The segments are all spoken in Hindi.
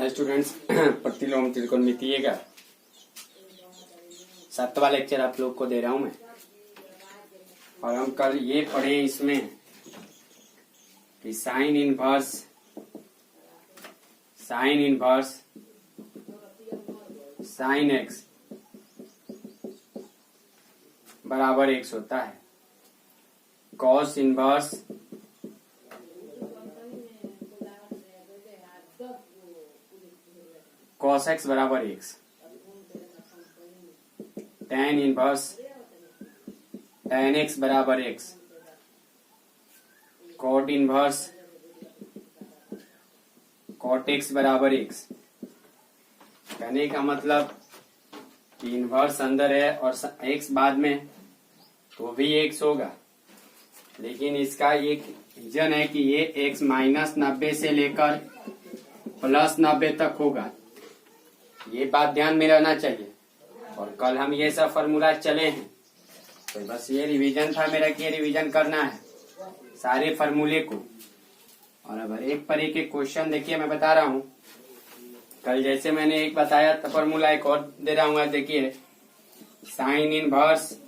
हाय स्टूडेंट्स, प्रतिलोम त्रिकोणमितीय का 7वां लेक्चर आप लोग को दे रहा हूं मैं। और हम कल ये पढ़े इसमें कि साइन इनवर्स साइन एक्स बराबर एक्स होता है, कॉस इनवर्स कॉस एक्स बराबर x, tan inverse tan x बराबर x, cot inverse cot x बराबर एक्स। कहने का मतलब कि इनवर्स अंदर है और एक्स बाद में, तो भी एक्स होगा। लेकिन इसका एक रीजन है कि ये एक्स -90 से लेकर +90 तक होगा। ये बात ध्यान में रहना चाहिए। और कल हम ये सब फॉर्मूला चले हैं, तो बस ये रिवीजन था मेरा कि ये रिवीजन करना है सारे फॉर्मूले को। और अब एक पर एक क्वेश्चन देखिए, मैं बता रहा हूँ। कल जैसे मैंने एक बताया तो फॉर्मूला एक और दे रहा हूँ। देखिए, साइन इनवर्स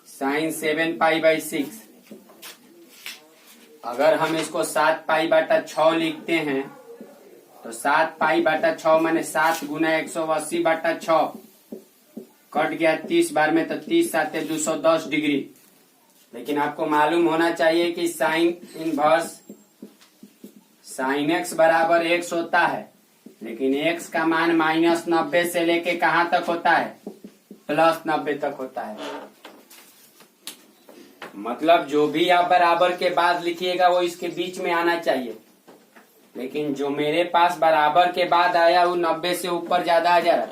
साइन 7π/6, अगर हम इसको 7π/6 लिखते हैं तो 7π/6 माने 7 गुना 180/6 कट गया 30 बार में, तो 30 7 210 डिग्री। लेकिन आपको मालूम होना चाहिए कि साइन इनवर्स साइन एक्स बराबर एक्स होता है, लेकिन एक्स का मान -90 से लेके कहाँ तक होता है? +90 तक होता है। मतलब जो भी आप बराबर के बाद लिखिएगा वो इसके बीच में आना चाहिए। लेकिन जो मेरे पास बराबर के बाद आया वो 90 से ऊपर ज्यादा आ जा रहा है,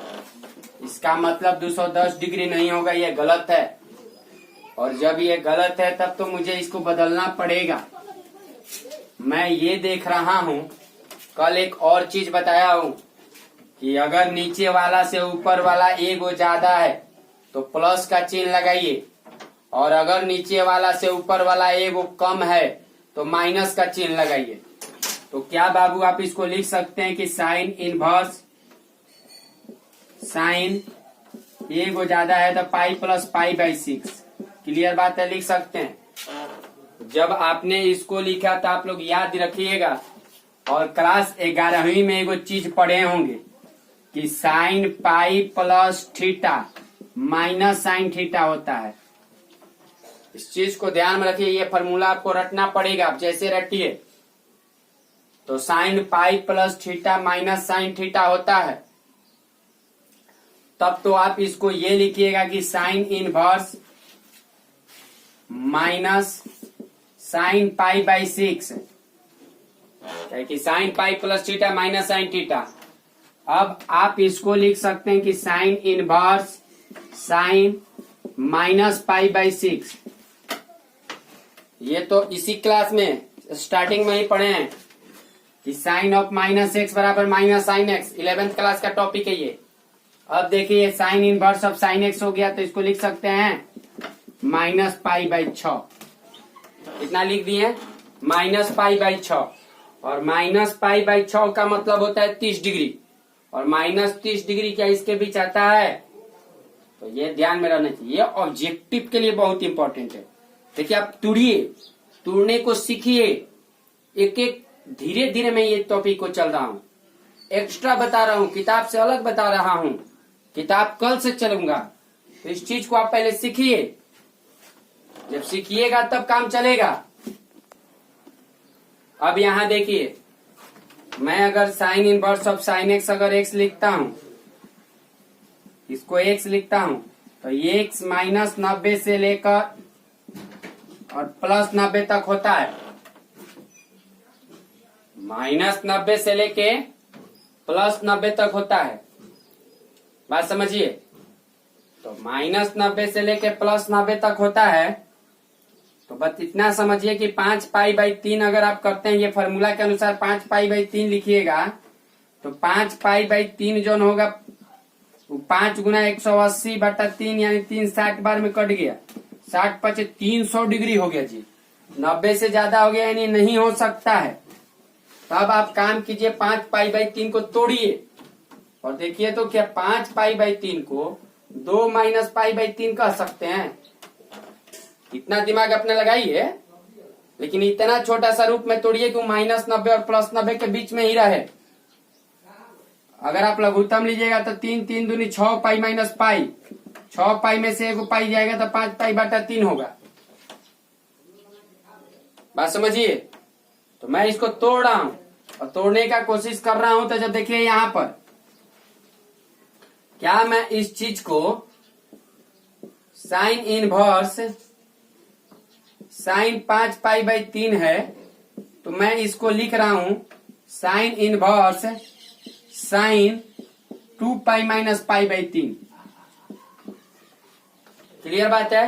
इसका मतलब 210 डिग्री नहीं होगा, ये गलत है। और जब ये गलत है तब तो मुझे इसको बदलना पड़ेगा। मैं ये देख रहा हूँ, कल एक और चीज बताया हूँ कि अगर नीचे वाला से ऊपर वाला एगो ज्यादा है तो प्लस का चिन्ह लगाइए, और अगर नीचे वाला से ऊपर वाला एगो कम है तो माइनस का चिन्ह लगाइए। तो क्या बाबू आप इसको लिख सकते हैं कि साइन इनवर्स साइन एगो ज्यादा है तो पाई प्लस π/6। क्लियर बात है, लिख सकते हैं। जब आपने इसको लिखा तो आप लोग याद रखिएगा, और क्लास 11वीं में एगो चीज पढ़े होंगे कि sine pi plus theta minus sine theta होता है। इस चीज को ध्यान में रखिए, ये फॉर्मूला आपको रटना पड़ेगा। आप जैसे रटिए तो sine pi plus theta minus sine theta होता है, तब तो आप इसको ये लिखिएगा कि साइन इनवर्स माइनस साइन π/6, कि sine pi plus theta minus sine theta. अब आप इसको लिख सकते हैं कि साइन इनवर्स साइन -π/6। ये तो इसी क्लास में स्टार्टिंग में ही पढ़े हैं कि साइन ऑफ -x बराबर minus sine x. 11th class का टॉपिक है ये। अब देखिए, sine inverse of sine x हो गया, तो इसको लिख सकते हैं -π/6। इतना लिख दिए, -π/6। और -π/6 का मतलब होता है 30 डिग्री, और -30 डिग्री क्या इसके बीच आता है? तो ये ध्यान में रहना चाहिए। ये ऑब्जेक्टिव के लिए बहुत इंपॉर्टेंट है। देखिए, आप तुड़ने को सीखिए। एक एक धीरे धीरे मैं ये टॉपिक को चल रहा हूँ, एक्स्ट्रा बता रहा हूँ, किताब से अलग बता रहा हूँ। किताब कल से चलूंगा, तो इस चीज को आप पहले सीखिए। जब सीखिएगा तब काम चलेगा। अब यहां देखिए, मैं अगर sine inverse of sine x अगर एक्स लिखता हूं, इसको एक्स लिखता हूं, तो ये एक्स -90 से लेकर और +90 तक होता है। -90 से लेके +90 तक होता है। बात समझिए। तो -90 से लेके +90 तक होता है। तो बस इतना समझिए कि 5π/3 अगर आप करते हैं, ये फॉर्मूला के अनुसार 5π/3 लिखिएगा, तो 5π/3 जो होगा 5 गुना 180/3 यानी 3 60 बार में कट गया। 60 × 300 डिग्री हो गया जी। 90 से ज्यादा हो गया यानी नहीं हो सकता है। तो अब आप काम कीजिए, 5π/3 को तोड़िए और देखिए तो क्या 5π/3 को 2 - π/3 कह सकते हैं? इतना दिमाग अपने लगाइए, लेकिन इतना छोटा सा रूप में तोड़िए कि -90 और +90 के बीच में ही रहे। अगर आप लघुत्तम लीजिएगा तो 3 3 दूनी 6π - π, 6π में से एगो पाई जाएगा तो 5π/3 होगा। बात समझिए। तो मैं इसको तोड़ रहा हूं और तोड़ने का कोशिश कर रहा हूं। तो जब देखिए यहां पर क्या मैं इस चीज को साइन इनवर्स साइन 5π/3 है, तो मैं इसको लिख रहा हूं साइन इनवर्स साइन 2π - π/3। क्लियर बात है।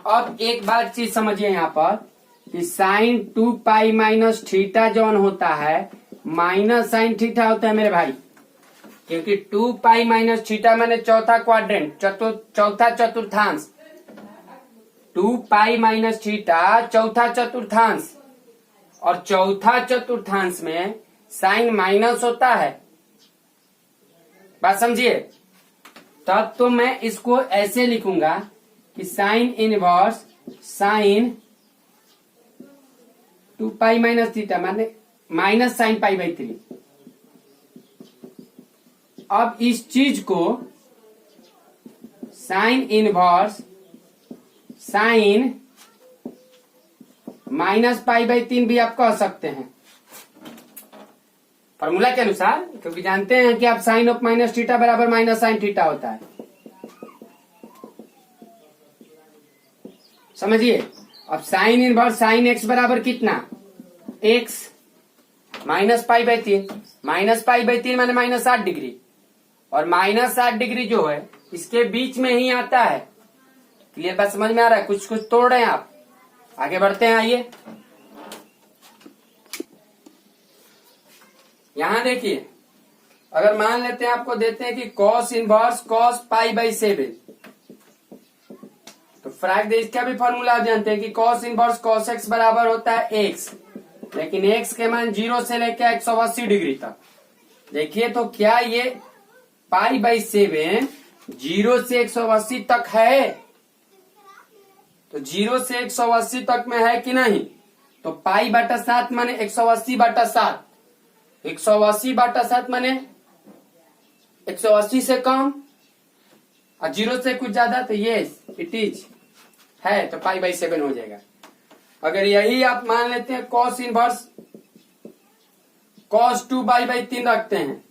अब एक बात चीज समझिए यहाँ पर कि साइन 2π - थीटा जौन होता है माइनस साइन थीटा होता है मेरे भाई, क्योंकि 2π - थीटा मैंने चौथा क्वाड्रेंट, चौथा चतुर्थांश, 2π - थीटा चौथा चतुर्थांश, और चौथा चतुर्थांश में साइन माइनस होता है। बात समझिए। तब तो मैं इसको ऐसे लिखूंगा कि साइन इनवर्स साइन 2π - थीटा माने माइनस साइन π/3। अब इस चीज को साइन इनवर्स साइन -π/3 भी आप कह सकते हैं फॉर्मूला के अनुसार, क्योंकि जानते हैं कि आप साइन ऑफ माइनस थीटा बराबर माइनस साइन थीटा होता है। समझिए। अब साइन इनवर्स साइन x बराबर कितना? x -π/3, -π/3 माने -60 डिग्री, और -60 डिग्री जो है इसके बीच में ही आता है। क्लियर बात समझ में आ रहा है? कुछ कुछ तोड़ रहे हैं आप। आगे बढ़ते हैं, आइए। यहां देखिए, अगर मान लेते हैं आपको देते हैं कि cos इनवर्स cos π/7, तो फ्रैक्ट इसका भी फॉर्मूला आप जानते हैं कि cos इनवर्स cos x बराबर होता है x, लेकिन x के मान 0 से लेकर 180 डिग्री तक। देखिए तो क्या ये π/7 0 से 180 तक है? तो 0 से 180 तक में है कि नहीं? तो π/7 माने 180/7, 180/7 माने 180 से कम और 0 से कुछ ज्यादा, तो ये इट इज है, तो π/7 हो जाएगा। अगर यही आप मान लेते हैं cos इनवर्स cos 2π/3 रखते हैं,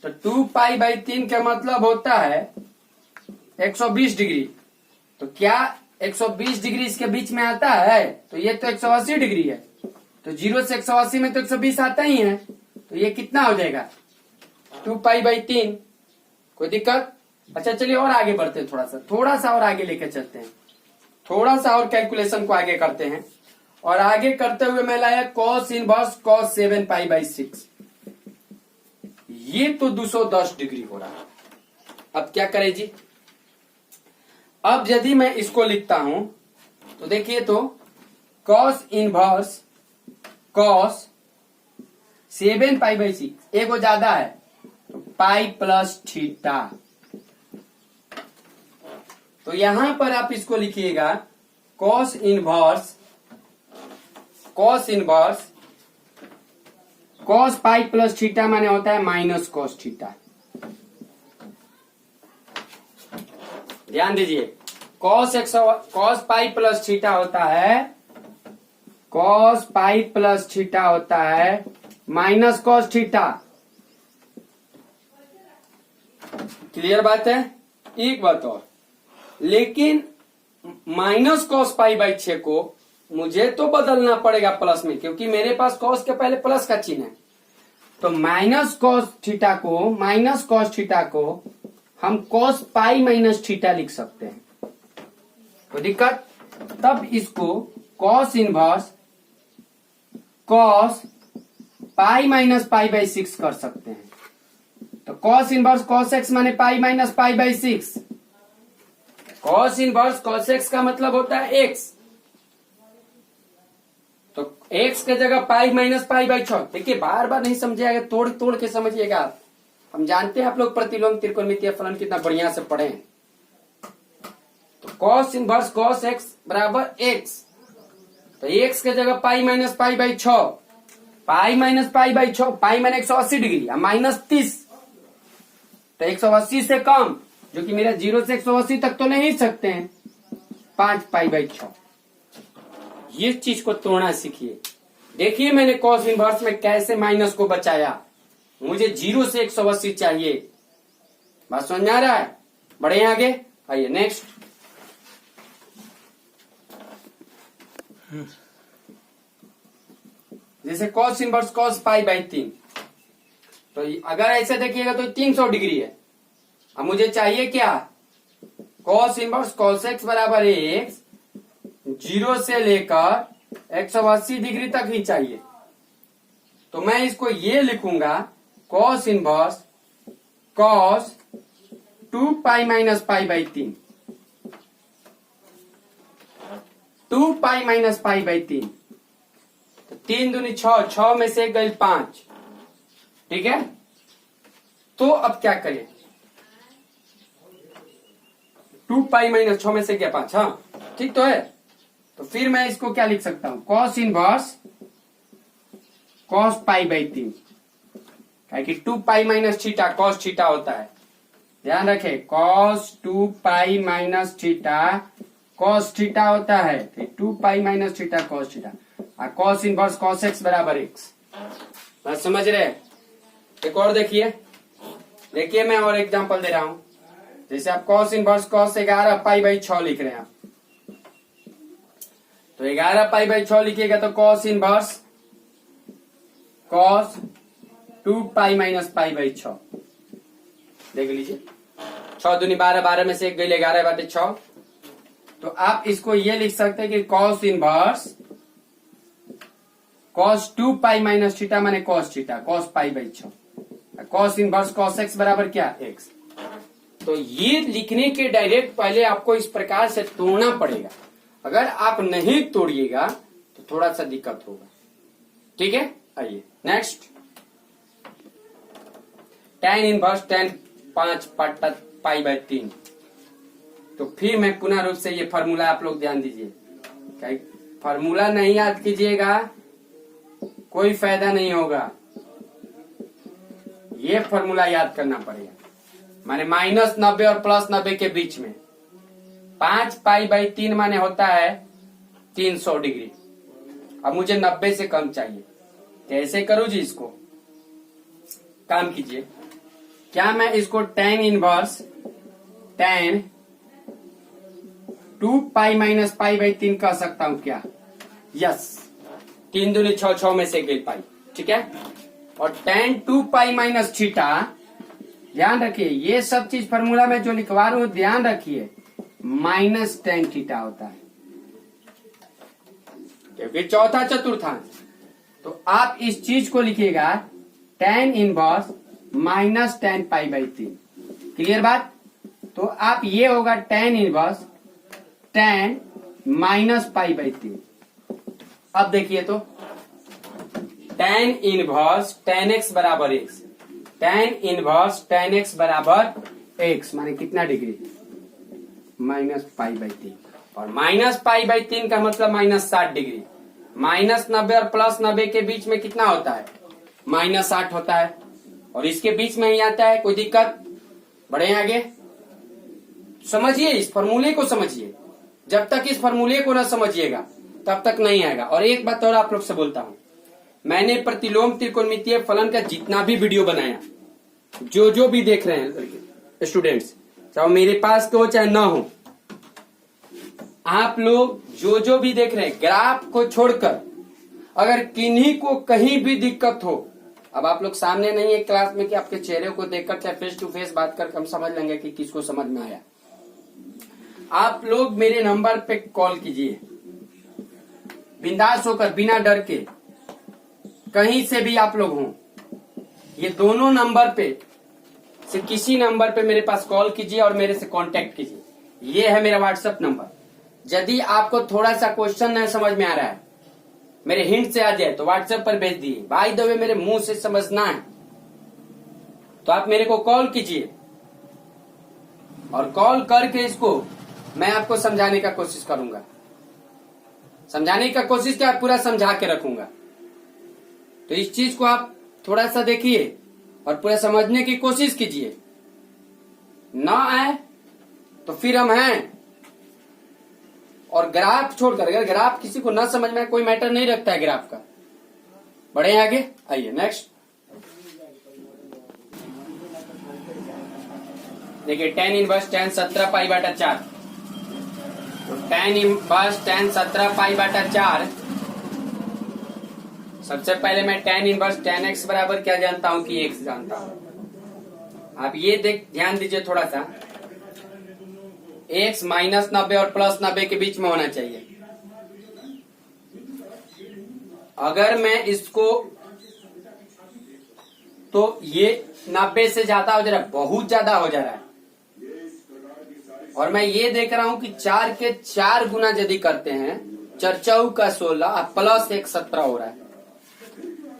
तो 2π/3 का मतलब होता है 120 डिग्री। तो क्या 120 डिग्री इसके बीच में आता है? तो ये तो 180 डिग्री है, तो 0 से 180 में तो 120 आता ही है, तो ये कितना हो जाएगा? 2π/3। कोई दिक्कत? अच्छा चलिए और आगे बढ़ते हैं, थोड़ा सा और आगे लेकर चलते हैं, थोड़ा सा और कैलकुलेशन को आगे करते हैं। और आगे करते हुए मैं लाया cos इनवर्स cos 7π/6। ये तो 210 डिग्री हो रहा है। अब क्या करें जी? अब यदि मैं इसको लिखता हूं तो देखिए तो cos इनवर्स cos 7π/6 एगो ज्यादा है, तो π+θ। तो यहां पर आप इसको लिखिएगा cos इनवर्स cos π+θ माने होता है -cos θ। ध्यान दीजिए, cos π+θ होता है, cos π+θ होता है -cos θ। क्लियर बात है? एक बात और, लेकिन -cos π/6 को मुझे तो बदलना पड़ेगा प्लस में, क्योंकि मेरे पास cos के पहले प्लस का चिन्ह है। तो -cos θ को हम cos π-θ लिख सकते हैं। कोई दिक्कत? तब इसको cos इनवर्स cos π-π/6 कर सकते हैं। तो cos इनवर्स cos x माने π-π/6। cos इनवर्स cos x का मतलब होता है x, तो x के जगह पाई माइनस पाई बाई 6। देखिए बार बार नहीं समझिएगा, तोड़ तोड़ के समझिएगा आप। हम जानते हैं आप लोग प्रतिलोम त्रिकोणमितीय फलन कितना बढ़िया से पढ़े हैं। तो cos इनवर्स cos x बराबर x, तो x के जगह pi minus pi by 6, pi minus pi by 6, pi minus 180 degree minus 30, तो 180 से कम, जो कि मेरा 0 से 180 तक तो नहीं सकते हैं, 5 पाई बाई 6। ये चीज को तोड़ना सीखिए। देखिए मैंने cos इनवर्स में कैसे माइनस को बचाया। मुझे 0 से 180 चाहिए। बात समझ में आ रहा है? बढ़े आगे, आइए नेक्स्ट। जैसे cos inverse cos pi by 3, तो अगर ऐसे देखिएगा तो 300 डिग्री है। अब मुझे चाहिए क्या? cos इनवर्स cos x बराबर x, 0 से लेकर 180 डिग्री तक ही चाहिए। तो मैं इसको ये लिखूंगा cos inverse cos 2 pi minus pi by 3, 2 pi minus pi by 3, तो 3 दूनी 6, 6 में से गई 5। ठीक है, तो अब क्या करें? 2 पाई माइनस 6 में से क्या 5, हाँ ठीक तो है। तो फिर मैं इसको क्या लिख सकता हूं? cos inverse cos pi by 3, कि 2 pi minus theta cos theta होता है। ध्यान रखें, cos 2 pi minus theta cos theta होता है, 2 pi minus theta cos theta. और cos इनवर्स cos x बराबर x। बात समझ रहे? एक और देखिए मैं और एग्जांपल दे रहा हूं। जैसे आप cos inverse cos 11 pi by 6 लिख रहे हैं आप, तो 11 पाई बाई 6 लिखिएगा तो cos inverse cos 2 pi minus pi by 6। देख लीजिए, 6 दूनी 12, 12 में से एक गई 11 बाटे 6। तो आप इसको ये लिख सकते हैं कि cos inverse cos 2 pi minus theta माने cos theta cos pi by 6। cos inverse cos x बराबर क्या? x। तो ये लिखने के डायरेक्ट पहले आपको इस प्रकार से तोड़ना पड़ेगा। अगर आप नहीं तोड़िएगा तो थोड़ा सा दिक्कत होगा। ठीक है, आइए next. tan inverse tan 5 pi by 3। तो फिर मैं पुनः रूप से ये फॉर्मूला आप लोग ध्यान दीजिए। फॉर्मूला नहीं याद कीजिएगा, कोई फायदा नहीं होगा। ये फॉर्मूला याद करना पड़ेगा, माने माइनस 90 और प्लस 90 के बीच में 5 पाई बाई 3 माने होता है 300 डिग्री। अब मुझे 90 से कम चाहिए, कैसे करूं जी? इसको काम कीजिए। क्या मैं इसको tan inverse tan 2 pi minus pi by 3 कह सकता हूं क्या? यस, 3 दूनी 6, 6 में से गई पाई। ठीक है, और tan 2 पाई माइनस थीटा, ध्यान रखिए ये सब चीज फॉर्मूला में जो लिखवा रहा हूं ध्यान रखिए, माइनस tan थीटा होता है क्योंकि चौथा चतुर्थांश। तो आप इस चीज को लिखिएगा tan inverse minus tan pi by 3। Clear बात? तो आप ये होगा tan inverse tan minus pi by 3। अब देखिए तो tan इनवर्स tan x बराबर x, tan inverse tan x बराबर x माने कितना डिग्री? Minus pi by 3। और माइनस पाई बाई 3 का मतलब माइनस 60 डिग्री। माइनस 90 और प्लस 90 के बीच में कितना होता है? माइनस 60 होता है, और इसके बीच में ही आता है। कोई दिक्कत? बढ़े आगे, समझिए इस फॉर्मूले को समझिए। जब तक इस फॉर्मूले को ना समझिएगा तब तक नहीं आएगा। और एक बात और आप लोग से बोलता हूं, मैंने प्रतिलोम त्रिकोणमितीय फलन का जितना भी वीडियो बनाया, जो भी देख रहे हैं स्टूडेंट्स, चाहे मेरे पास तो चाहे ना हो, आप लोग जो भी देख रहे हैं, ग्राफ को छोड़कर अगर किन्हीं को कहीं भी दिक्कत हो, अब आप लोग सामने नहीं है क्लास में कि आपके चेहरे को देखकर चाहे फेस टू फेस बात करके हम समझ लेंगे कि किसको समझ में आया। आप लोग मेरे नंबर पे कॉल कीजिए, बिंदास होकर, बिना डर के, कहीं से भी आप लोग हों, ये दोनों नंबर पे से किसी नंबर पे मेरे पास कॉल कीजिए और मेरे से कांटेक्ट कीजिए। ये है मेरा व्हाट्सएप नंबर। यदि आपको थोड़ा सा क्वेश्चन नहीं समझ में आ रहा है मेरे हिंट से आ जाए तो व्हाट्सएप पर भेज दिए। बाय द वे मेरे मुंह से समझना है तो आप मेरे को कॉल कीजिए और कॉल करके इसको मैं आपको समझाने का कोशिश करूंगा। समझाने का कोशिश क्या, पूरा समझा के रखूंगा। तो इस चीज को आप थोड़ा सा देखिए और पूरा समझने की कोशिश कीजिए। ना आए तो फिर हम हैं। और ग्राफ छोड़कर, अगर ग्राफ किसी को ना समझ में, कोई मैटर नहीं रखता है ग्राफ का। बढ़े आगे, आइए नेक्स्ट। देखिए tan इनवर्स tan 17 पाई बटा 4। तो tan इनवर्स tan 17 पाई बटा 4, सबसे पहले मैं tan इनवर्स tan x बराबर क्या जानता हूं कि x जानता हूं। आप ये ध्यान दीजिए थोड़ा सा, x माइनस 90 और प्लस 90 के बीच में होना चाहिए। अगर मैं इसको, तो ये 90 से ज्यादा हो जा रहा है, बहुत ज्यादा हो जा रहा है। और मैं ये देख रहा हूं कि 4 के 4 गुना यदि करते हैं, 4 का 16 प्लस 1 17 हो रहा है।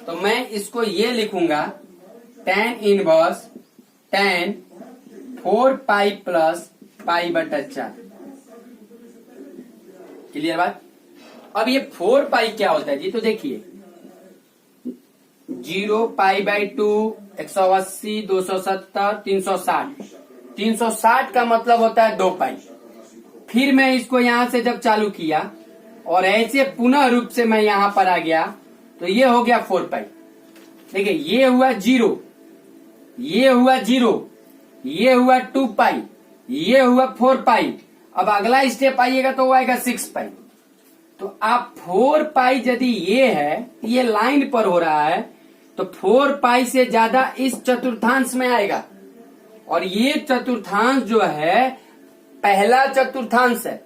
तो मैं इसको ये लिखूंगा tan inverse tan 4 pi plus pi बटा 4। क्लियर बात। अब ये 4 पाई क्या होता है जी, तो देखिए 0 पाई बाई 2, 180, 270, 360। 360 का मतलब होता है 2 पाई। फिर मैं इसको यहां से जब चालू किया और ऐसे पुनः रूप से मैं यहां पर आ गया तो ये हो गया 4 पाई। देखिए ये हुआ 0, ये हुआ 0, ये हुआ 2 पाई, ये हुआ 4 पाई। अब अगला स्टेप आइएगा तो वो आएगा 6 पाई। तो आप 4 पाई यदि ये है, ये लाइन पर हो रहा है, तो 4 पाई से ज्यादा इस चतुर्थांश में आएगा। और ये चतुर्थांश जो है पहला चतुर्थांश है।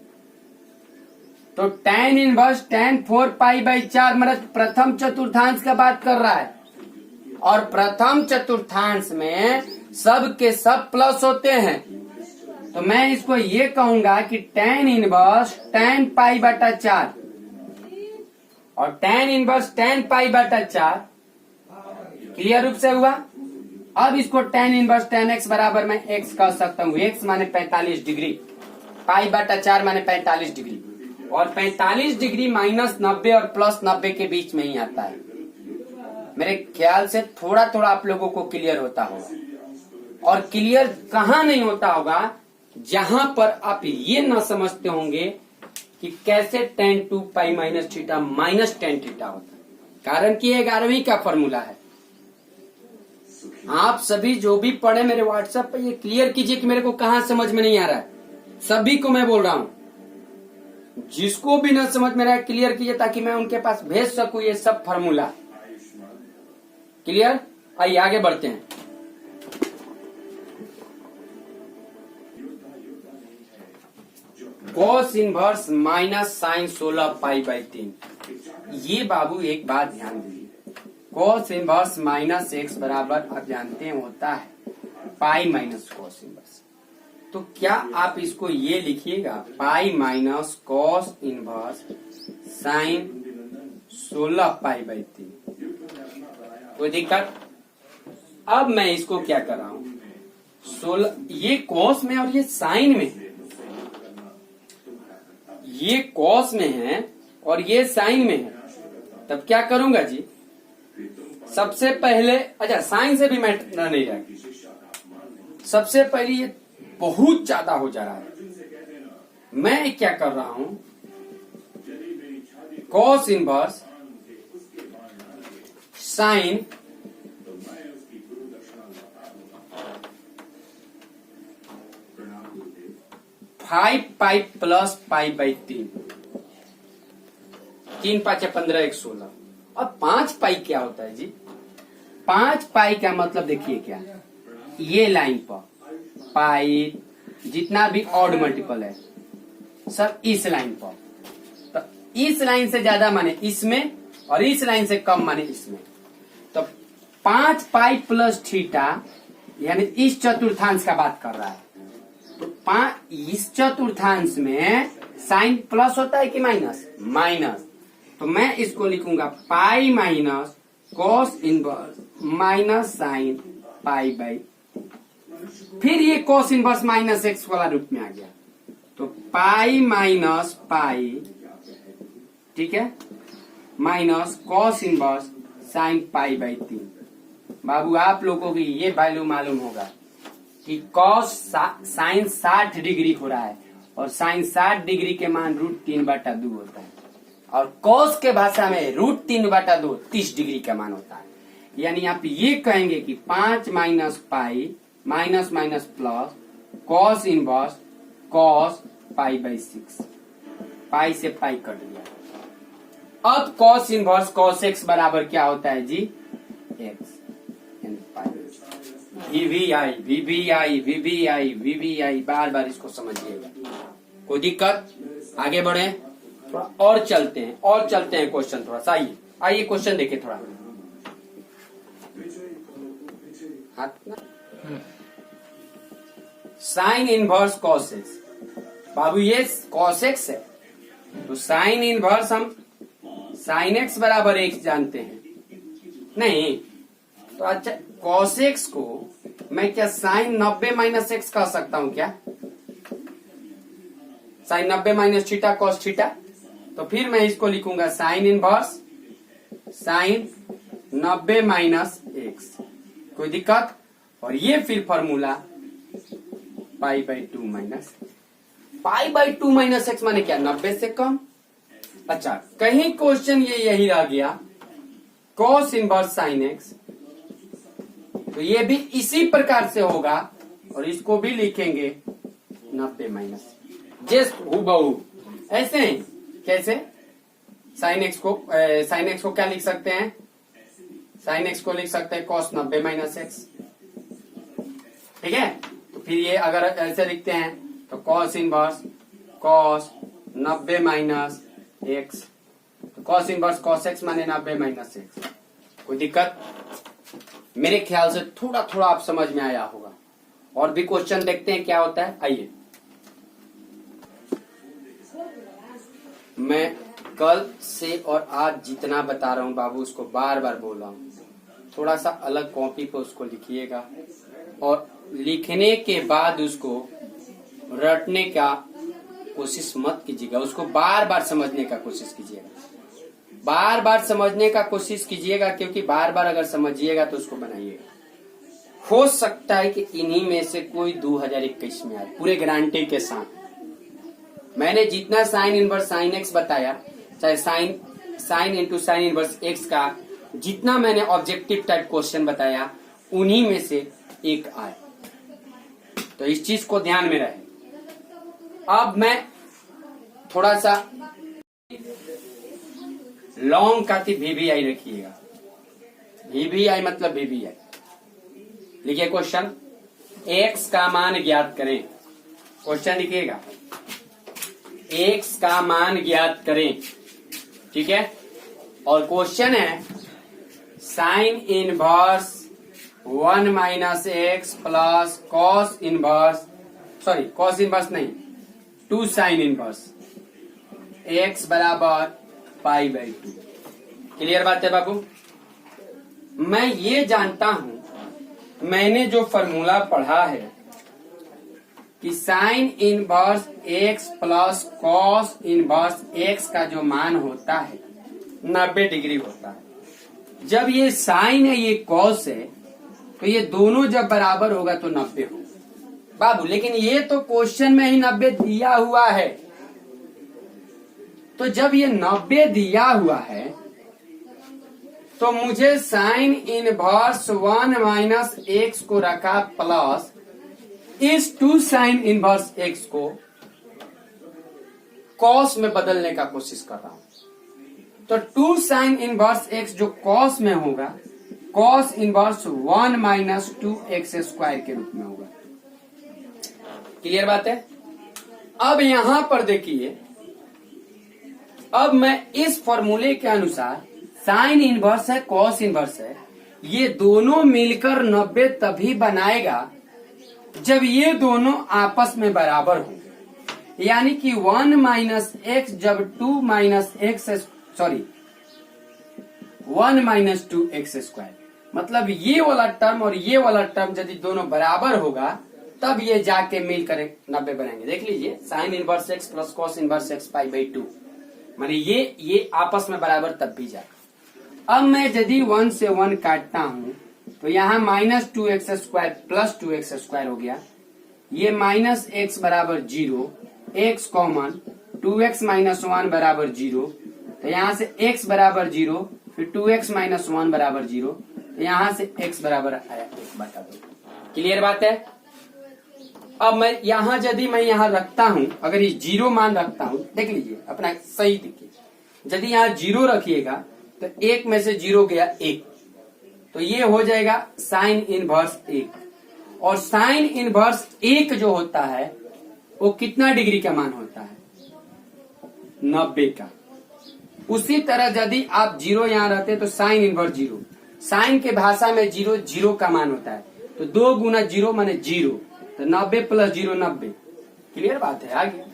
तो tan inverse tan 4 pi by 4 मतलब प्रथम चतुर्थांश का बात कर रहा है। और प्रथम चतुर्थांश में सब के सब प्लस होते हैं। तो मैं इसको ये कहूंगा कि tan इनवर्स tan पाई बटा 4 और tan इनवर्स tan पाई बटा 4 क्लियर रूप से हुआ। अब इसको tan इनवर्स tan x बराबर मैं x कह सकता हूँ। x माने 45 डिग्री, पाई बटा 4 माने 45 डिग्री। और 45 डिग्री माइनस 90 और प्लस 90 के बीच में ही आता है। मेरे ख्याल से थोड़ा थोड़ा आप लोगों को क्लियर होता होगा। और क्लियर कहाँ नहीं होता होगा, जहां पर आप ये ना समझते होंगे कि कैसे tan 2 pi minus theta minus tan theta होता है। कारण कि 11वीं का फॉर्मूला है। आप सभी जो भी पढ़े मेरे व्हाट्सएप पे ये क्लियर कीजिए कि मेरे को कहाँ समझ में नहीं आ रहा है। सभी को मैं बोल रहा हूं, जिसको भी ना समझ में रहा है क्लियर कीजिए ताकि मैं उनके पास भेज सकूं ये सब फॉर्मूला। क्लियर। आइए आगे बढ़ते हैं। Cos inverse minus sine 16 pi by 3। ये बाबू एक बात ध्यान दीजिए, कॉस इनवर्स माइनस एक्स बराबर आप जानते हैं होता है पाई माइनस कॉस इनवर्स। तो क्या आप इसको ये लिखिएगा pi minus cos inverse sine 16 pi by 3। कोई दिक्कत। अब मैं इसको क्या कर रहा हूं, 16 ये कॉस में और ये साइन में है। ये कॉस में है और ये साइन में है। तब क्या करूंगा जी, सबसे पहले, अच्छा साइन से भी मैटर नहीं रहा, सबसे पहले ये बहुत ज्यादा हो जा रहा है। मैं क्या कर रहा हूं, cos inverse sine 5 pi plus pi by 3। 3 5 15 1 16। अब 5 पाई क्या होता है जी, 5 पाई का मतलब देखिए क्या, ये लाइन पर पाई जितना भी ऑड मल्टीपल है सब इस लाइन पर, तो इस लाइन से ज्यादा माने इसमें और इस लाइन से कम माने इसमें। तो 5 पाई प्लस थीटा यानी इस चतुर्थांश का बात कर रहा है। तो इस चतुर्थांश में साइन प्लस होता है कि माइनस, माइनस। तो मैं इसको लिखूंगा pi minus cos inverse minus sine pi by, फिर ये कॉस इनवर्स माइनस एक्स वाला रूप में आ गया, तो पाई माइनस पाई, ठीक है, minus cos inverse sine pi by 3। बाबू आप लोगों को ये वैल्यू मालूम होगा कि कॉस साइन 60 डिग्री हो रहा है और साइन 60 डिग्री के मान √3/2 होता है, और कॉस के भाषा में √3/2 30 डिग्री का मान होता है। यानी आप ये कहेंगे कि 5 minus pi minus minus plus cos inverse cos pi by 6, पाई से पाई कट गया। अब कॉस इनवर्स कॉस एक्स बराबर क्या होता है जी, x, VVI VVI VVI VVI, बार बार इसको समझिएगा, कोई दिक्कत। आगे बढ़े, थोड़ा और चलते हैं क्वेश्चन थोड़ा सा, आइए क्वेश्चन देखें थोड़ा। साइन इनवर्स कॉस एक्स, बाबू ये कॉस एक्स है, तो साइन इनवर्स हम साइन एक्स बराबर एक्स जानते हैं, नहीं तो अच्छा कॉस एक्स को मैं क्या साइन 90 माइनस एक्स कह सकता हूं क्या, sine 90 minus theta cos theta, तो फिर मैं इसको लिखूंगा sine inverse sine 90 minus x, कोई दिक्कत। और ये फिर formula pi by 2 minus pi by 2 minus x माने क्या, 90 से कम। अच्छा कहीं क्वेश्चन ये यही रह गया कॉस इनवर्स साइन एक्स, तो ये भी इसी प्रकार से होगा और इसको भी लिखेंगे 90 माइनस, जस्ट हूबहू ऐसे ही। कैसे, साइन एक्स को क्या लिख सकते हैं, साइन एक्स को लिख सकते हैं कॉस 90 माइनस एक्स, ठीक है। तो फिर ये अगर ऐसे लिखते हैं तो cos inverse cos 90 minus x, तो कॉस इनवर्स कॉस एक्स माने 90 माइनस एक्स, कोई दिक्कत। मेरे ख्याल से थोड़ा थोड़ा आप समझ में आया होगा। और भी क्वेश्चन देखते हैं क्या होता है, आइए। मैं कल से और आज जितना बता रहा हूं बाबू उसको बार बार बोल रहा हूं, थोड़ा सा अलग कॉपी पे उसको लिखिएगा और लिखने के बाद उसको रटने का कोशिश मत कीजिएगा, उसको बार बार समझने का कोशिश कीजिएगा, बार बार समझने का कोशिश कीजिएगा, क्योंकि बार बार अगर समझिएगा तो उसको बनाइएगा। हो सकता है कि इन्हीं में से कोई 2021 में आए, पूरे गारंटी के साथ। मैंने जितना साइन इनवर्स साइन एक्स बताया, चाहे sine into sine inverse x का जितना मैंने ऑब्जेक्टिव टाइप क्वेश्चन बताया, उन्हीं में से एक आए, तो इस चीज को ध्यान में रहे। अब मैं थोड़ा सा लॉन्ग का वीवीआई रखिएगा, वीवीआई मतलब वीवीआई। लिखिए क्वेश्चन, एक्स का मान ज्ञात करें, क्वेश्चन लिखिएगा, एक्स का मान ज्ञात करें, ठीक है। और क्वेश्चन है sine inverse 1 minus x plus cos inverse, sorry cos inverse नहीं, 2 साइन इनवर्स एक्स बराबर पाई बाई 2। क्लियर बात है बाबू। मैं ये जानता हूं, मैंने जो फॉर्मूला पढ़ा है कि sine inverse x plus cos inverse x का जो मान होता है 90 डिग्री होता है। जब ये साइन है ये कॉस है, तो ये दोनों जब बराबर होगा तो 90 होगा बाबू। लेकिन ये तो क्वेश्चन में ही 90 दिया हुआ है, तो जब ये 90 दिया हुआ है तो मुझे साइन इनवर्स 1 माइनस एक्स को रखा प्लस इस 2 साइन इनवर्स एक्स को कॉस में बदलने का कोशिश कर रहा हूं। तो 2 साइन इनवर्स एक्स जो कॉस में होगा, cos inverse 1 minus 2x square के रूप में होगा। क्लियर बात है। अब यहां पर देखिए, अब मैं इस फॉर्मूले के अनुसार साइन इनवर्स है कॉस इनवर्स है, ये दोनों मिलकर 90 तभी बनाएगा जब ये दोनों आपस में बराबर हो। यानी कि 1 माइनस एक्स जब 2 minus x sorry 1 minus 2x²। मतलब ये वाला टर्म और ये वाला टर्म यदि दोनों बराबर होगा तब ये जाके मिलकर 90 बनाएंगे। देख लीजिए, sine inverse x plus cos inverse x π/2, माने ये आपस में बराबर तब भी जाएगा। अब मैं यदि 1 से 1 काटता हूं तो यहाँ माइनस 2x² प्लस 2x² हो गया। ये माइनस x बराबर 0, x कॉमन, 2x माइनस 1 बराबर 0, तो यहाँ से x बराबर 0, फिर 2x माइनस 1 बराबर 0, तो यहाँ से x बराबर आया 1/2। क्लियर बात है। अब मैं यदि मैं यहाँ रखता हूं, अगर ये 0 मान रखता हूं, देख लीजिए अपना सही देखिए, यदि यहाँ 0 रखिएगा तो 1 में से 0 गया 1, तो ये हो जाएगा साइन इनवर्स 1। और साइन इनवर्स 1 जो होता है वो कितना डिग्री का मान होता है? 90 का। उसी तरह यदि आप 0 यहाँ रहते तो साइन इनवर्स 0, साइन के भाषा में 0 0 का मान होता है, तो 2 गुना 0 माने 0, तो 90 प्लस 0 90। क्लियर बात है। आगे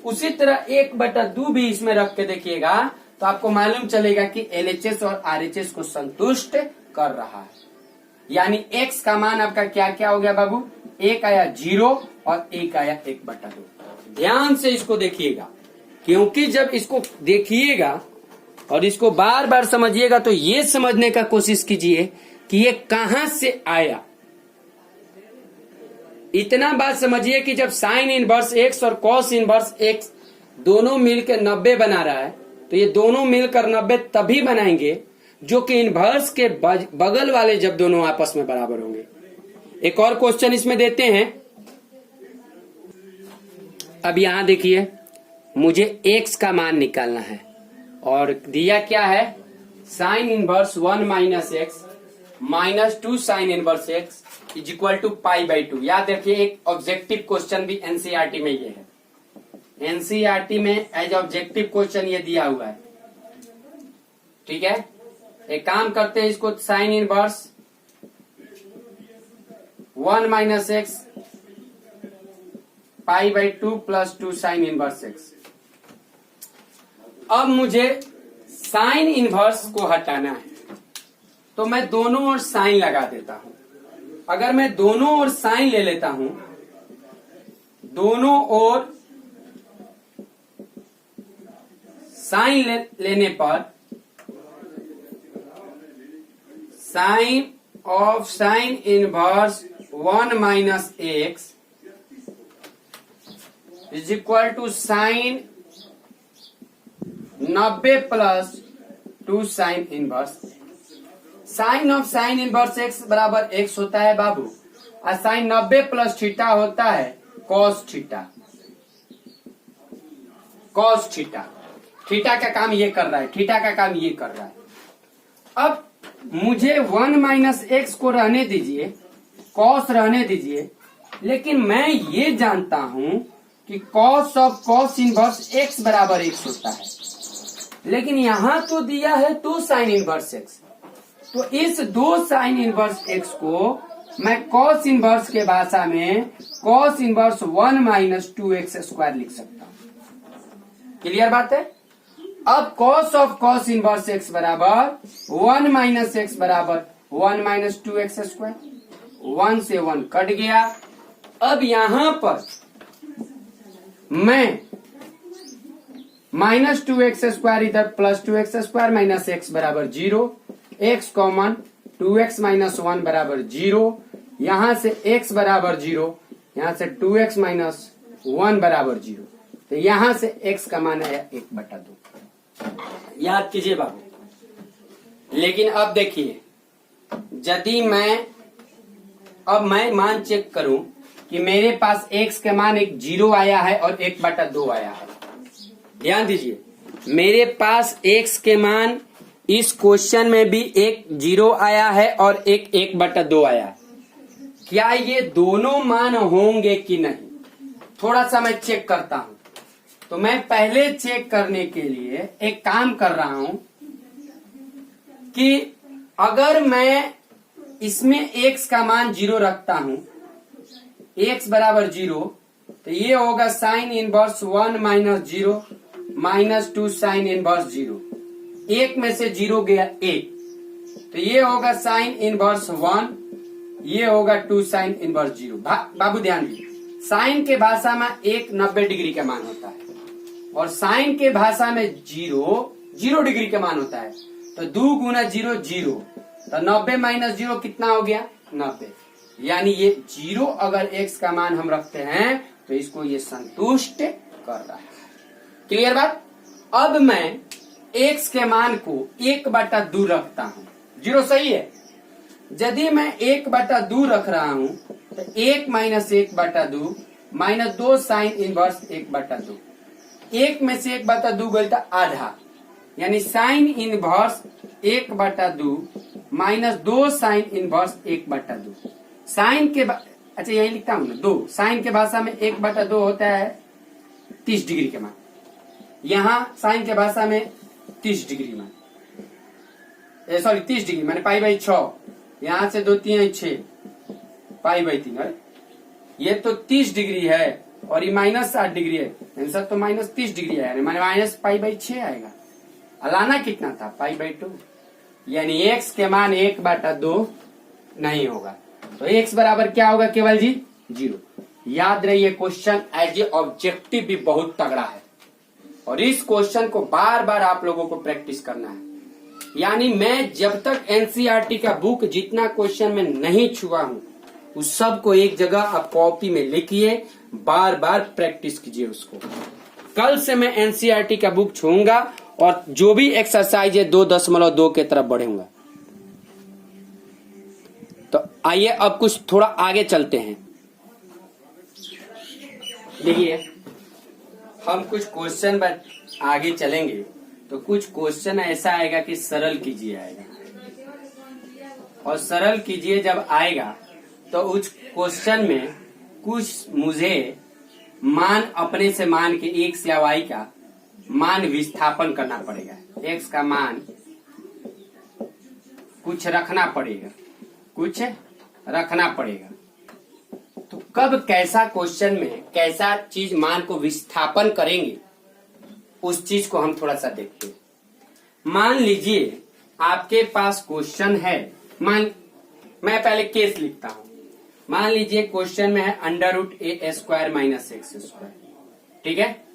उसी तरह 1/2 भी इसमें रख के देखिएगा तो आपको मालूम चलेगा कि LHS और RHS को संतुष्ट कर रहा है। यानी x का मान आपका क्या क्या हो गया बाबू? 1 आया 0 और 1 आया 1/2। ध्यान से इसको देखिएगा, क्योंकि जब इसको देखिएगा और इसको बार बार समझिएगा तो ये समझने का कोशिश कीजिए कि ये कहां से आया। इतना बात समझिए कि जब साइन इनवर्स x और कॉस इनवर्स x दोनों मिलकर 90 बना रहा है, तो ये दोनों मिलकर 90 तभी बनाएंगे जो कि इनवर्स के बगल वाले जब दोनों आपस में बराबर होंगे। एक और क्वेश्चन इसमें देते हैं। अब यहां देखिए, मुझे x का मान निकालना है और दिया क्या है? Sine inverse 1 minus x minus 2 sine inverse x is equal to π/2। याद रखिए, एक ऑब्जेक्टिव क्वेश्चन भी एनसीईआरटी में ये है। एनसीईआरटी में एज ऑब्जेक्टिव क्वेश्चन ये दिया हुआ है। ठीक है, एक काम करते हैं, इसको sine inverse 1 minus x π/2 plus 2 sine inverse x. अब मुझे साइन इनवर्स को हटाना है तो मैं दोनों ओर साइन लगा देता हूं। अगर मैं दोनों ओर साइन ले लेता हूं, दोनों ओर साइन लेने पर sine of sine inverse 1 minus x is equal to sine 90 plus 2 sine inverse. Sine of sine inverse x बराबर एक्स होता है बाबू, और साइन 90 प्लस थीटा होता है cos theta. Cos theta, theta का काम ये कर रहा है, थीटा का काम ये कर रहा है। अब मुझे 1 माइनस एक्स को रहने दीजिए, कॉस रहने दीजिए, लेकिन मैं ये जानता हूं कि cos of cos inverse x बराबर एक्स होता है, लेकिन यहां तो दिया है 2 साइन इनवर्स एक्स, तो इस 2 साइन इनवर्स एक्स को मैं कॉस इनवर्स के भाषा में कॉस इनवर्स 1 माइनस 2x² लिख सकता हूं। क्लियर बात है। अब cos of cos inverse x बराबर 1 माइनस एक्स बराबर 1 माइनस 2x²। 1 से 1 कट गया। अब यहां पर मैं माइनस 2x² इधर प्लस 2x² माइनस x बराबर 0, x कॉमन, 2x माइनस 1 बराबर 0, यहां से x बराबर 0, यहां से 2x माइनस 1 बराबर 0, तो यहां से x का मान आया 1/2। याद कीजिए बाबू। लेकिन अब देखिए, यदि अब मैं मान चेक करूं कि मेरे पास x का मान एक 0 आया है और 1/2 आया है। ध्यान दीजिए, मेरे पास x के मान इस क्वेश्चन में भी एक 0 आया है और एक 1/2 आया है। क्या ये दोनों मान होंगे कि नहीं, थोड़ा सा मैं चेक करता हूं। तो मैं पहले चेक करने के लिए एक काम कर रहा हूं कि अगर मैं इसमें x का मान 0 रखता हूं, x बराबर 0, तो ये होगा sign inverse 1 minus 0 minus 2 sine inverse 0। एक में से 0 गया एक, तो ये होगा साइन इनवर्स 1, ये होगा 2 साइन इनवर्स 0। बाबू ध्यान दीजिए, साइन के भाषा में 1 90 डिग्री का मान होता है और साइन के भाषा में 0 डिग्री का मान होता है। तो 2 गुना 0 0, तो 90 माइनस 0 कितना हो गया 90। यानी ये 0 अगर x का मान हम रखते हैं तो इसको ये संतुष्ट कर रहा है। क्लियर बात। अब मैं x के मान को 1/2 रखता हूं, 0 सही है। यदि मैं 1/2 रख रहा हूं तो 1 माइनस 1/2 माइनस 2 साइन इनवर्स 1/2, 1 में से 1/2 गलता आधा, यानी sine inverse 1/2 minus 2 sine inverse 1/2। Sine के अच्छा यही लिखता हूं ना 2, साइन के भाषा में 1/2 होता है 30 डिग्री के मान, यहां साइन के भाषा में 30 डिग्री मान, सॉरी 30 डिग्री माने π/6, यहां से 2 3 6 π/3। अरे ये तो 30 डिग्री है और ये -60 डिग्री है, आंसर तो -30 डिग्री है, माने -π/6 आएगा। अलाना कितना था π/2, यानी x के मान 1/2 नहीं होगा। तो x बराबर क्या होगा केवल जी 0। याद रहिए क्वेश्चन एज ए ऑब्जेक्टिव भी बहुत तगड़ा है और इस क्वेश्चन को बार बार आप लोगों को प्रैक्टिस करना है। यानी मैं जब तक एनसीईआरटी का बुक जितना क्वेश्चन में नहीं छुआ हूं उस सब को एक जगह आप कॉपी में लिखिए, बार बार प्रैक्टिस कीजिए उसको। कल से मैं एनसीईआरटी का बुक छूंगा और जो भी एक्सरसाइज है 2.2 के तरफ बढ़ूंगा। तो आइए अब कुछ थोड़ा आगे चलते हैं। देखिए हम कुछ क्वेश्चन पर आगे चलेंगे तो कुछ क्वेश्चन ऐसा आएगा कि सरल कीजिए आएगा, और सरल कीजिए जब आएगा तो उस क्वेश्चन में कुछ मुझे मान अपने से मान के x या y का मान विस्थापन करना पड़ेगा, x का मान कुछ रखना पड़ेगा, कुछ रखना पड़ेगा। तो कब कैसा क्वेश्चन में कैसा चीज मान को विस्थापन करेंगे उस चीज को हम थोड़ा सा देखते हैं। मान लीजिए आपके पास क्वेश्चन है, मैं पहले केस लिखता हूं। मान लीजिए क्वेश्चन में है √a² माइनस x², ठीक है।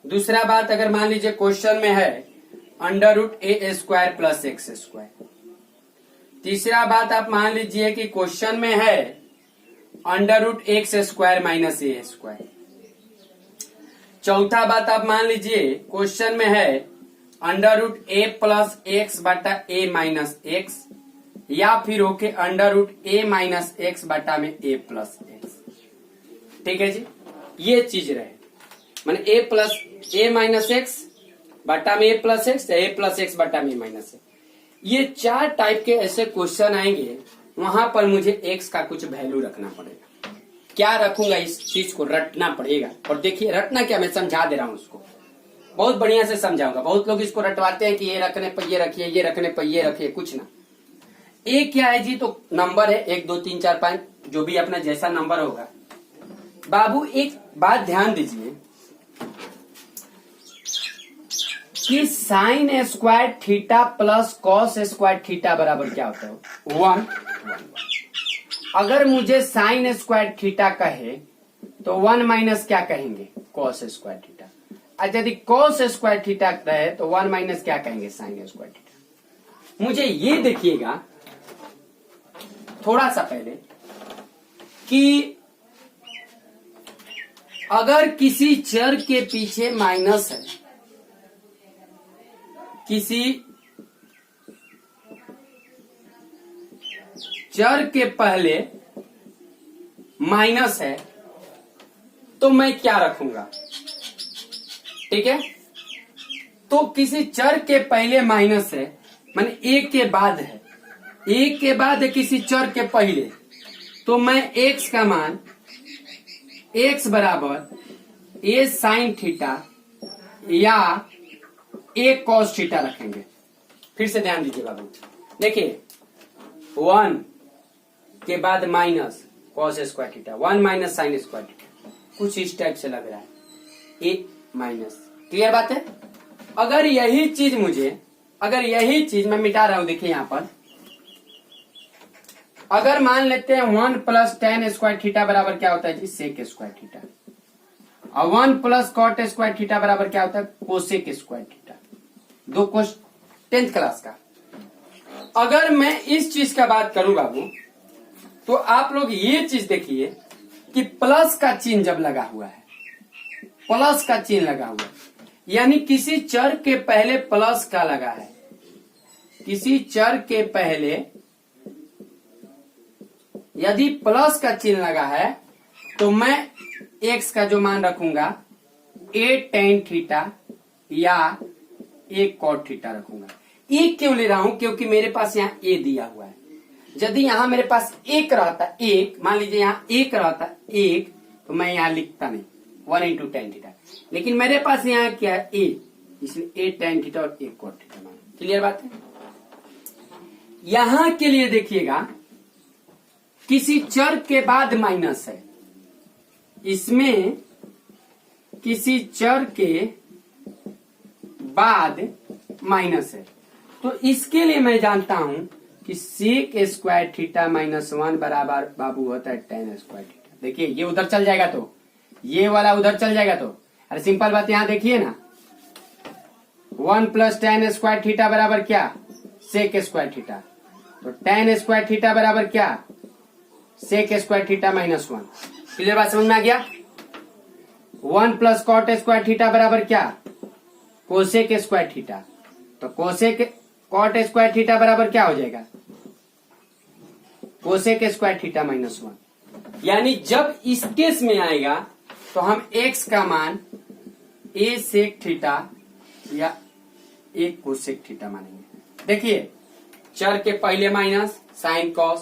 दूसरा बात अगर मान लीजिए क्वेश्चन में है √a² प्लस x²। तीसरा बात आप मान लीजिए कि क्वेश्चन में है √x² माइनस a²। चौथा बात आप मान लीजिए क्वेश्चन में है √a प्लस x बटा a माइनस x, या फिर होके √a माइनस x बटा में a प्लस x। ठीक है जी, ये चीज रहे माने a plus a minus x बटा में a प्लस x या a प्लस x बटा में a माइनस x। ये 4 टाइप के ऐसे क्वेश्चन आएंगे, वहां पर मुझे x का कुछ वैल्यू रखना पड़ेगा। क्या रखूंगा इस चीज को रटना पड़ेगा। और देखिए रटना क्या, मैं समझा दे रहा हूं उसको, बहुत बढ़िया से समझाऊंगा। बहुत लोग इसको रटवाते हैं कि ये रखने पर ये रखिए, ये रखने पर ये रखिए, कुछ ना। ए क्या है जी, तो नंबर है 1 2 3 4 5, जो भी अपना जैसा नंबर होगा। बाबू एक बात ध्यान दीजिए कि sine square theta plus cos square theta बराबर क्या होता है 1 1। अगर मुझे साइन स्क्वायर थीटा कहे तो 1 माइनस क्या कहेंगे कॉस स्क्वायर थीटा। अच्छा यदि कॉस स्क्वायर थीटा रहे तो 1 माइनस क्या कहेंगे साइन स्क्वायर थीटा। मुझे ये देखिएगा थोड़ा सा पहले कि अगर किसी चर के पीछे माइनस है, किसी चर के पहले माइनस है तो मैं क्या रखूंगा, ठीक है। तो किसी चर के पहले माइनस है माने एक के बाद है, एक के बाद है किसी चर के पहले, तो मैं x का मान x बराबर a साइन थीटा या a कॉस थीटा रखेंगे। फिर से ध्यान दीजिए बाबू, देखिए 1 के बाद minus cos square theta, 1 minus sine square theta, कुछ इस टाइप से लग रहा है a माइनस। क्लियर बात है। अगर यही चीज मुझे अगर यही चीज मैं मिटा रहा हूं, देखिए यहां पर अगर मान लेते हैं 1 प्लस टेन स्क्वायर थीटा बराबर क्या होता है जी, सेक स्क्वायर थीटा, और 1 प्लस कॉट स्क्वायर थीटा बराबर क्या होता है, कोसेक स्क्वायर थीटा। दो क्वेश्चन 10th क्लास का। अगर मैं इस चीज का बात करूं बाबू, तो आप लोग ये चीज देखिए कि प्लस का चिन्ह जब लगा हुआ है, प्लस का चिन्ह लगा हुआ है, यानी किसी चर के पहले प्लस का लगा है, किसी चर के पहले यदि प्लस का चिन्ह लगा है तो मैं x का जो मान रखूंगा a tan थीटा या a cot थीटा रखूंगा। ए क्यों ले रहा हूं, क्योंकि मेरे पास यहाँ a दिया हुआ है। यदि यहां मेरे पास एक रहता, एक मान लीजिए यहाँ एक रहता एक, तो मैं यहाँ लिखता नहीं 1 इंटू टेन थीटा, लेकिन मेरे पास यहाँ क्या है a, इसलिए a tan थीटा और a cot थीटा मान। क्लियर बात है। यहां के लिए देखिएगा किसी चर के बाद माइनस है, इसमें किसी चर के बाद माइनस है, तो इसके लिए मैं जानता हूं कि सेक स्क्वायर थीटा माइनस 1 बराबर बाबू होता है टेन स्क्वायर थीटा। देखिए ये उधर चल जाएगा तो ये वाला उधर चल जाएगा, तो अरे सिंपल बात यहां देखिए ना, 1 प्लस टेन स्क्वायर थीटा बराबर क्या, सेक स्क्वायर थीटा, तो टेन स्क्वायर थीटा बराबर क्या, sec square theta minus 1। Clear बात समझ में आ गया। 1 प्लस कॉट स्क्वायर थीटा बराबर क्या, कोसेक स्क्वायर थीटा, तो कोसेक कॉट स्क्वायर थीटा बराबर क्या हो जाएगा, कोसेक स्क्वायर थीटा माइनस 1। यानी जब इस केस में आएगा तो हम x का मान a सेक थीटा या a कोसेक थीटा मानेंगे। देखिए चर के पहले minus sine cos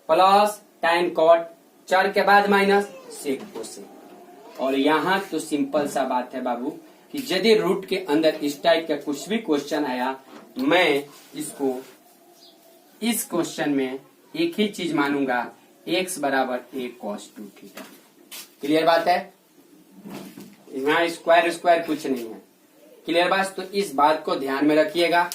plus tan cot, चर के बाद माइनस सेक कोसेक। और यहां तो सिंपल सा बात है बाबू कि यदि रूट के अंदर इस टाइप का कुछ भी क्वेश्चन आया, मैं इसको इस क्वेश्चन में एक ही चीज मानूंगा, x बराबर a cos 2 थीटा। क्लियर बात है। यहाँ स्क्वायर स्क्वायर कुछ नहीं है। क्लियर बात। तो इस बात को ध्यान में रखिएगा।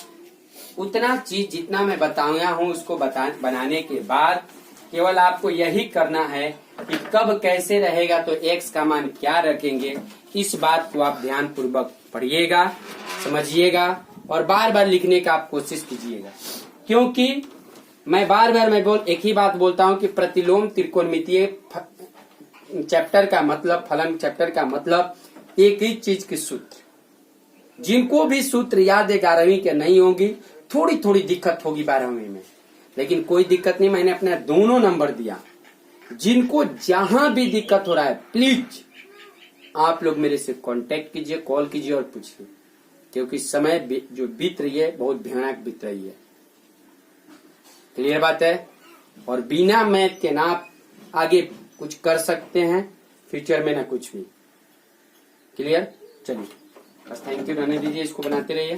उतना चीज जितना मैं बताया हूं उसको बनाने के बाद केवल आपको यही करना है कि कब कैसे रहेगा तो x का मान क्या रखेंगे, इस बात को आप ध्यान पूर्वक पढ़िएगा, समझिएगा और बार बार लिखने का आप कोशिश कीजिएगा। क्योंकि मैं बार बार एक ही बात बोलता हूं कि प्रतिलोम त्रिकोणमितीय चैप्टर का मतलब, फलन चैप्टर का मतलब एक ही चीज के सूत्र। जिनको भी सूत्र याद 11वीं के नहीं होगी, थोड़ी थोड़ी दिक्कत होगी 12वीं में, लेकिन कोई दिक्कत नहीं। मैंने अपना दोनों नंबर दिया। जिनको जहां भी दिक्कत हो रहा है प्लीज आप लोग मेरे से कांटेक्ट कीजिए, कॉल कीजिए और पूछिए, क्योंकि समय जो बीत रही है बहुत भयानक बीत रही है। क्लियर बात है। और बिना मैथ के ना आप आगे कुछ कर सकते हैं फ्यूचर में, ना कुछ भी। क्लियर। चलिए बस थैंक यू, रहने दीजिए, इसको बनाते रहिए।